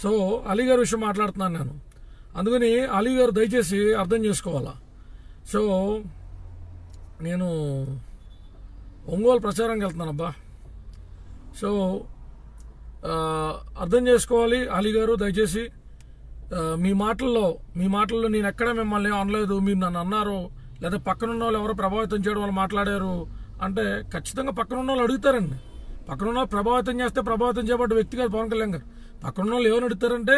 So Ali గారి విషయం మాట్లాడుతున్నాను నేను. అందుకని అలీ గారు దయచేసి అర్థం చేసుకోవాలా. సో నేను ఒంగోలు ప్రచారానికి వెళ్తున్నాను అబ్బా. సో అర్థం చేసుకోవాలి అలీ గారు దయచేసి. మీ మాటల్లో నేను ఎక్కడ మిమ్మల్ని అనలేదు, మీరు నన్ను అన్నారు, లేదా పక్కనున్న వాళ్ళు ఎవరో ప్రభావితం చేయడం వాళ్ళు మాట్లాడారు అంటే ఖచ్చితంగా పక్కనున్న వాళ్ళు అడుగుతారండి. పక్కనున్న వాళ్ళు ప్రభావితం చేస్తే ప్రభావితం చేయబడ్డ వ్యక్తి కాదు పవన్ కళ్యాణ్ గారు. పక్కనున్న వాళ్ళు ఏమని అడుగుతారంటే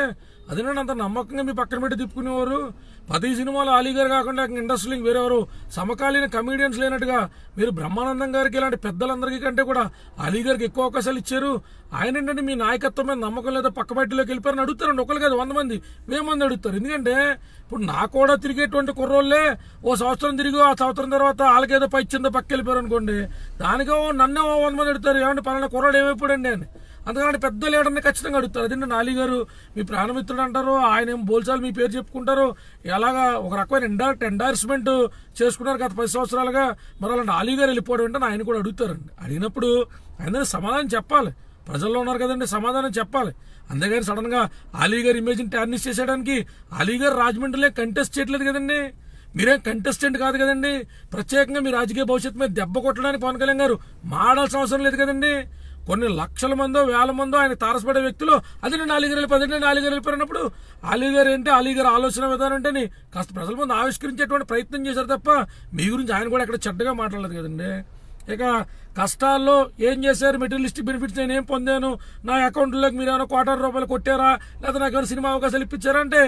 అదేనండి అంత నమ్మకంగా మీ పక్కన పెట్టి తిప్పుకునేవారు. 10 సినిమాలు అలీ గారు కాకుండా ఇండస్ట్రీకి వేరేవారు సమకాలీన కమీడియన్స్ లేనట్టుగా మీరు బ్రహ్మానందం గారికి ఇలాంటి పెద్దలందరికీ కంటే కూడా అలీ గారికి ఎక్కువ అవకాశాలు ఇచ్చారు. ఆయన ఏంటంటే మీ నాయకత్వం మీద నమ్మకం లేదా పక్క బయటలోకి వెళ్ళిపోయారని అడుగుతారండి. ఒకరు కాదు 100 మంది 1000 మంది అడుగుతారు. ఎందుకంటే ఇప్పుడు నా కూడా తిరిగేటువంటి కుర్రోళ్ళే ఓ సంవత్సరం తిరిగి ఆ సంవత్సరం తర్వాత వాళ్ళకేదో పై ఇచ్చిందో పక్క వెళ్ళిపోయారు అనుకోండి, దానికో నన్నే 100 మంది అడుగుతారు ఏమంటే పలానా కుర్రోడు ఏమైపోయాడండి అని. అందుకని పెద్ద లీడర్ని ఖచ్చితంగా అడుగుతారు. అదేంటి అలీ గారు మీ ప్రాణమిత్రుడు అంటారు, ఆయన ఏం బోల్చాలు మీ పేరు చెప్పుకుంటారు, ఎలాగా ఒక రకమైన ఎండార్స్మెంట్ చేసుకున్నారు గత 10 సంవత్సరాలుగా. మరి అలాంటి అలీ గారు వెళ్ళిపోవడం అంటే ఆయన కూడా అడుగుతారండి. అడిగినప్పుడు ఆయన సమాధానం చెప్పాలి. ప్రజల్లో ఉన్నారు కదండి, సమాధానం చెప్పాలి. అంతేగాని సడన్ గా అలీ గారి ఇమేజ్ ని టార్నిష్ చేసేయడానికి అలీ గారు రాజమండ్రిలో కంటెస్ట్ చేయట్లేదు కదండి. మీరేం కంటెస్టెంట్ కాదు కదండి. ప్రత్యేకంగా మీ రాజకీయ భవిష్యత్తు మీద దెబ్బ కొట్టడానికి పవన్ కళ్యాణ్ గారు మాడాల్సిన అవసరం లేదు కదండి. కొన్ని లక్షల మందో 1000 మందో ఆయన తారసపడే వ్యక్తులు అదే నేను అలీ గారు వెళ్ళిపోయినప్పుడు అలీ గారు ఏంటి అలీ గారు ఆలోచన విధానం అంటే కాస్త ప్రజల ముందు ఆవిష్కరించేటువంటి ప్రయత్నం చేశారు తప్ప మీ గురించి ఆయన కూడా ఎక్కడ చెడ్డగా మాట్లాడలేదు కదండి. ఇక కష్టాల్లో ఏం చేశారు, మెటీరియలిస్టిక్ బెనిఫిట్స్ నేను ఏం పొందాను, నా అకౌంట్లోకి మీరు ఏమైనా ₹2,00,00,000 కొట్టారా, లేదా నాకు ఏమైనా సినిమా అవకాశాలు ఇప్పించారా అంటే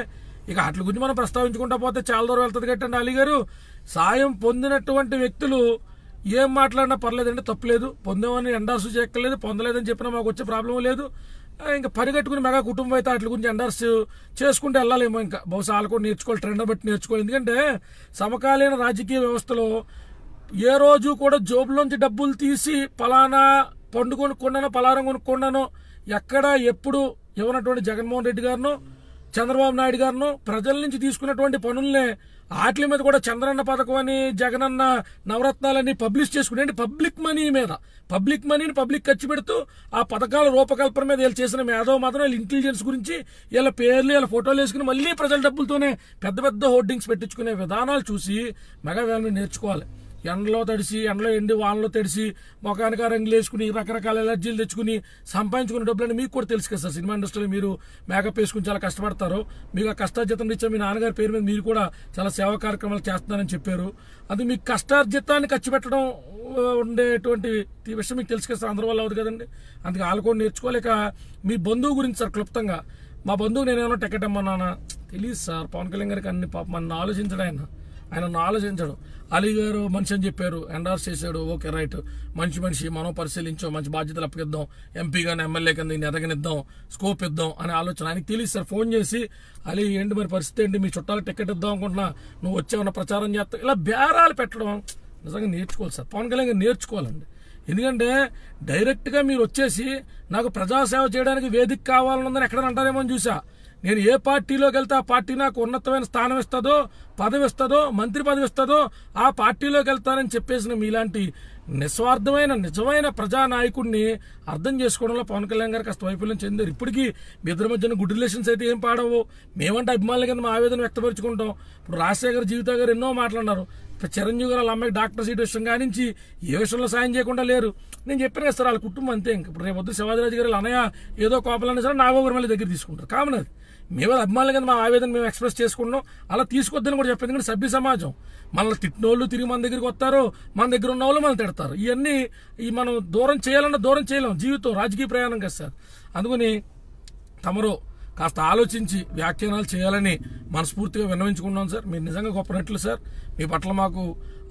ఇక వాటి గురించి మనం ప్రస్తావించుకుంటా పోతే చాలా దూరం వెళ్తుంది కట్టండి. అలీ గారు సాయం పొందినటువంటి వ్యక్తులు ఏం మాట్లాడినా పర్లేదండి, తప్పులేదు. పొందామని ఎండార్స్ చేయక్కర్లేదు, పొందలేదని చెప్పినా మాకు వచ్చే ప్రాబ్లం లేదు. ఇంకా పరిగెట్టుకుని మెగా కుటుంబం అయితే వాటి గురించి ఎండార్స్ చేసుకుంటే వెళ్ళాలేమో. ఇంకా బహుశా వాళ్ళు కూడా నేర్చుకోవాలి, ట్రెండ్ బట్టి నేర్చుకోవాలి. ఎందుకంటే సమకాలీన రాజకీయ వ్యవస్థలో ఏ రోజు కూడా జోబులోంచి డబ్బులు తీసి పలానా పండు కొనుక్కున్నానో పలారం కొనుక్కున్నానో ఎక్కడ ఎప్పుడు ఇవ్వనటువంటి జగన్మోహన్ రెడ్డి గారినో చంద్రబాబు నాయుడు గారినో ప్రజల నుంచి తీసుకున్నటువంటి పనులనే వాటి మీద కూడా చంద్రన్న పథకం అని జగనన్న నవరత్నాలని పబ్లిష్ చేసుకునే పబ్లిక్ మనీ మీద పబ్లిక్ మనీని పబ్లిక్ ఖర్చు పెడుతూ ఆ పథకాల రూపకల్పన మీద వీళ్ళు చేసిన మేధో మాత్రం వీళ్ళ ఇంటెలిజెన్స్ గురించి వీళ్ళ పేర్లు వీళ్ళ ఫోటోలు వేసుకుని మళ్ళీ ప్రజల డబ్బులతోనే పెద్ద పెద్ద హోర్డింగ్స్ పెట్టించుకునే విధానాలు చూసి మెగా వ్యాన్ నేర్చుకోవాలి. ఎండలో తడిసి ఎండలో ఎండి వానలో తడిసి మొఖానికి రంగులు వేసుకుని రకరకాల ఎలర్జీలు తెచ్చుకుని సంపాదించుకునే డబ్బులని మీకు కూడా తెలుసు కదా సార్. సినిమా ఇండస్ట్రీలో మీరు మేకప్ వేసుకుని చాలా కష్టపడతారు. మీకు ఆ కష్టార్జితం ఇచ్చే మీ నాన్నగారి పేరు మీద మీరు కూడా చాలా సేవా కార్యక్రమాలు చేస్తున్నారని చెప్పారు. అది మీకు కష్టార్జితాన్ని ఖర్చు పెట్టడం ఉండేటువంటి విషయం మీకు తెలుసు కదా సార్. అందరి వల్ల అవుతుంది కదండి. అందుకే వాళ్ళు కూడా నేర్చుకోలేక మీ బంధువు గురించి సార్ క్లుప్తంగా మా బంధువు నేనేమో టికెట్ ఇమ్మన్నానా తెలియదు సార్. పవన్ కళ్యాణ్ గారికి అన్ని పాప మన ఆలోచించడం ఆయన ఆలోచించడం. అలీ గారు మనిషి అని చెప్పారు, ఎండార్స్ చేశాడు, ఓకే రైట్, మనిషి మనం పరిశీలించాం, మంచి బాధ్యతలు అప్పగిద్దాం, ఎంపీ కానీ ఎమ్మెల్యే కింద ఎదగనిద్దాం, స్కోప్ ఇద్దాం అనే ఆలోచన ఆయనకి తెలియదు సార్. ఫోన్ చేసి అలీ ఏంటి మరి పరిస్థితి ఏంటి, మీ చుట్టాలకు టికెట్ ఇద్దాం అనుకుంటున్నా, నువ్వు వచ్చేమన్నా ప్రచారం చేస్తావు, ఇలా బేరాలు పెట్టడం నిజంగా నేర్చుకోవాలి సార్. పవన్ కళ్యాణ్ గారు నేర్చుకోవాలండి. ఎందుకంటే డైరెక్ట్ గా మీరు వచ్చేసి నాకు ప్రజాసేవ చేయడానికి వేదిక కావాలన్నదని ఎక్కడ అంటారేమో అని చూసా. నేను ఏ పార్టీలోకి వెళ్తే ఆ పార్టీ నాకు ఉన్నతమైన స్థానం ఇస్తుందో, పదవి ఇస్తుందో, మంత్రి పదవి ఇస్తుందో ఆ పార్టీలోకి వెళ్తానని చెప్పేసిన మీలాంటి నిస్వార్థమైన నిజమైన ప్రజానాయకుడిని అర్థం చేసుకోవడంలో పవన్ కళ్యాణ్ గారు కాస్త వైఫల్యం చెందారు. ఇప్పటికీ మీ ఇద్దరి మధ్యన గుడ్ రిలేషన్స్ అయితే ఏం పాడవు. మేమంటే అభిమానుల కింద మా ఆవేదన వ్యక్తపరుచుకుంటాం. ఇప్పుడు రాజశేఖర్ జీవిత గారు ఎన్నో మాట్లాడినారు. చిరంజీవి గారు వాళ్ళ అమ్మాయికి డాక్టర్ సీట్ విషయం కానించి ఏ విషయంలో సాయం చేయకుండా లేరు. నేను చెప్పాను కదా సార్, వాళ్ళ కుటుంబం అంతే. ఇప్పుడు రేపు వద్దు శివాజీరాజు గారు అన్నయ్య ఏదో కోపాలన్నా సరే నాగోగురు మళ్ళీ దగ్గర తీసుకుంటారు. కామన్ అది. మేము అభిమానుల కింద మా ఆవేదన మేము ఎక్స్ప్రెస్ చేసుకుంటాం. అలా తీసుకొద్దని కూడా చెప్పాను. ఎందుకంటే సభ్య సమాజం మనల్ని తిట్టినోళ్ళు తిరిగి మన దగ్గరికి వస్తారు, మన దగ్గర ఉన్న వాళ్ళు మనం తిడతారు. ఇవన్నీ మనం దూరం చేయాలన్నా దూరం చేయలేం. జీవితం రాజకీయ ప్రయాణం కదా సార్. అందుకని తమరు కాస్త ఆలోచించి వ్యాఖ్యానాలు చేయాలని మనస్ఫూర్తిగా విన్నవించుకున్నాం సార్. మీరు నిజంగా గొప్ప నటులు సార్. మీ పట్ల మాకు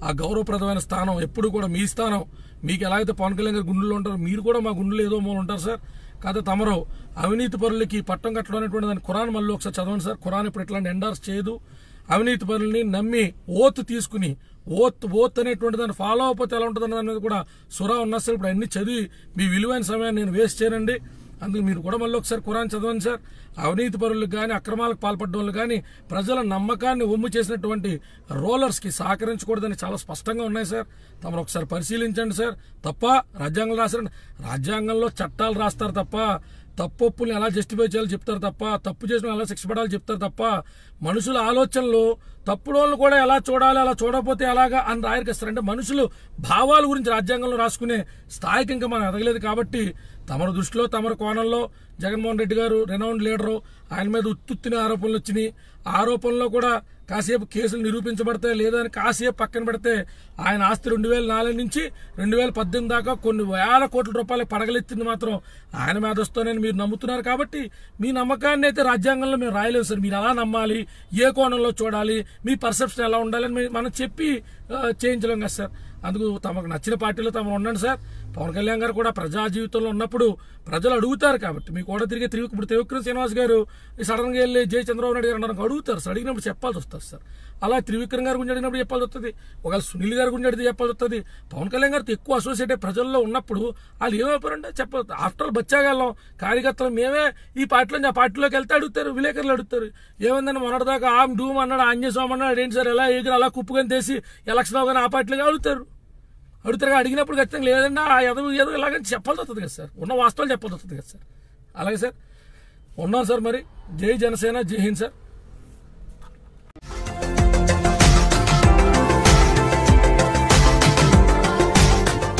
ఆ గౌరవప్రదమైన స్థానం ఎప్పుడు కూడా మీ స్థానం. మీకు ఎలా అయితే పవన్ కళ్యాణ్ గారు గుండెల్లో ఉంటారు, మీరు కూడా మా గుండెలో ఏదో మూల ఉంటారు సార్. కాదు తమరు అవినీతి పరులకి పట్టం కట్టడం అనేటువంటి దాన్ని ఖురాన్ మళ్ళీ ఒకసారి చదవండి సార్. ఖురాన్ ఇప్పుడు ఇట్లాంటి ఎండార్స్ చేయదు. అవినీతి పరుల్ని నమ్మి ఓత్ తీసుకుని ఓత్ అనేటువంటి దాన్ని ఫాలో అవ్వకపోతే ఎలా ఉంటుంది అన్నది కూడా సురా ఉన్నా సార్. ఇప్పుడు అన్ని చదివి మీ విలువైన సమయాన్ని నేను వేస్ట్ చేయనండి. అందుకు మీరు కూడా మళ్ళీ ఒకసారి ఖురాన్ చదవండి సార్. అవినీతి పరులకు కానీ అక్రమాలకు పాల్పడ్డ వాళ్ళు కానీ ప్రజల నమ్మకాన్ని ఒమ్ము చేసినటువంటి రోలర్స్కి సహకరించకూడదని చాలా స్పష్టంగా ఉన్నాయి సార్. తమరు ఒకసారి పరిశీలించండి సార్. తప్ప రాజ్యాంగం రాశారండి. రాజ్యాంగంలో చట్టాలు రాస్తారు తప్ప తప్పుల్ని ఎలా జస్టిఫై చేయాలో చెప్తారు తప్ప, తప్పు చేసిన ఎలా శిక్ష పడాలో చెప్తారు తప్ప, మనుషుల ఆలోచనలు తప్పుడోళ్ళు కూడా ఎలా చూడాలి, అలా చూడకపోతే ఎలాగా అని రాయరికిస్తారు. అంటే మనుషులు భావాల గురించి రాజ్యాంగంలో రాసుకునే స్థాయికి ఇంకా మనం ఎదగలేదు. కాబట్టి తమరి దృష్టిలో తమరి కోణంలో జగన్మోహన్ రెడ్డి గారు రెనౌండ్ లీడరు, ఆయన మీద ఉత్తుత్తిన ఆరోపణలు వచ్చినాయి. ఆరోపణలో కూడా కాసేపు కేసులు నిరూపించబడతాయి, లేదా అని కాసేపు పక్కన పెడితే ఆయన ఆస్తి 2004 నుంచి 2018 దాకా కొన్ని వేల కోట్ల రూపాయలు పడగలెత్తింది మాత్రం ఆయన మీద వస్తానని మీరు నమ్ముతున్నారు. కాబట్టి మీ నమ్మకాన్ని అయితే రాజ్యాంగంలో మేము రాయలేము సార్. మీరు ఎలా నమ్మాలి, ఏ కోణంలో చూడాలి, మీ పర్సెప్షన్ ఎలా ఉండాలని మనం చెప్పి చేయించలేం కదా సార్. అందుకు తమకు నచ్చిన పార్టీలో తమరు ఉండండి సార్. పవన్ కళ్యాణ్ గారు కూడా ప్రజా జీవితంలో ఉన్నప్పుడు ప్రజలు అడుగుతారు. కాబట్టి మీకు కూడా తిరిగి ఇప్పుడు త్రివిక్రమ్ శ్రీనివాస్ గారు సడన్గా వెళ్ళి జై చంద్రబాబు నాయుడు గారు అన్నారు అడుగుతారు సార్. అడిగినప్పుడు చెప్పాల్సి వస్తుంది సార్. అలా త్రివిక్రమ్ గారి గురించి అడిగినప్పుడు చెప్పాల్సి వస్తుంది, ఒకవేళ సునీల్ గారి గురించి అడిగితే చెప్పాల్సి వస్తుంది. పవన్ కళ్యాణ్ గారితో ఎక్కువ అసోసియేట్ ప్రజల్లో ఉన్నప్పుడు వాళ్ళు ఏమైపోయారంటే చెప్పాలి. ఆఫ్టర్ ఆల్ బచ్చాగాళ్ళం కార్యకర్తలు మేమే ఈ పార్టీలో ఆ పార్టీలోకి వెళ్తే అడుగుతారు, విలేకరులు అడుగుతారు. ఏమైందని మొన్నటిదాకా ఆమ్ డూమ్ అన్నాడు, ఆంజనేయ స్వామి అన్నాడు, ఏంటి సార్ ఎలా ఎగురు అలా కుప్పుకొని తీసి ఎలక్షన్ అవగానే ఆ పార్టీలోకి అడుగుతారు. అడిగినప్పుడు ఖచ్చితంగా లేదండి ఆ ఎదురు ఇలాగని చెప్పాల్సి వస్తుంది కదా సార్. ఉన్న వాస్తవాలు చెప్పాల్సి వస్తుంది కదా సార్. అలాగే సార్ ఉన్నాం సార్. మరి జై జనసేన, జై హింద్ సార్.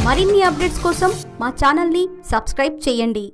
మరిన్ని అప్డేట్స్ కోసం మా ఛానల్ని సబ్స్క్రైబ్ చేయండి.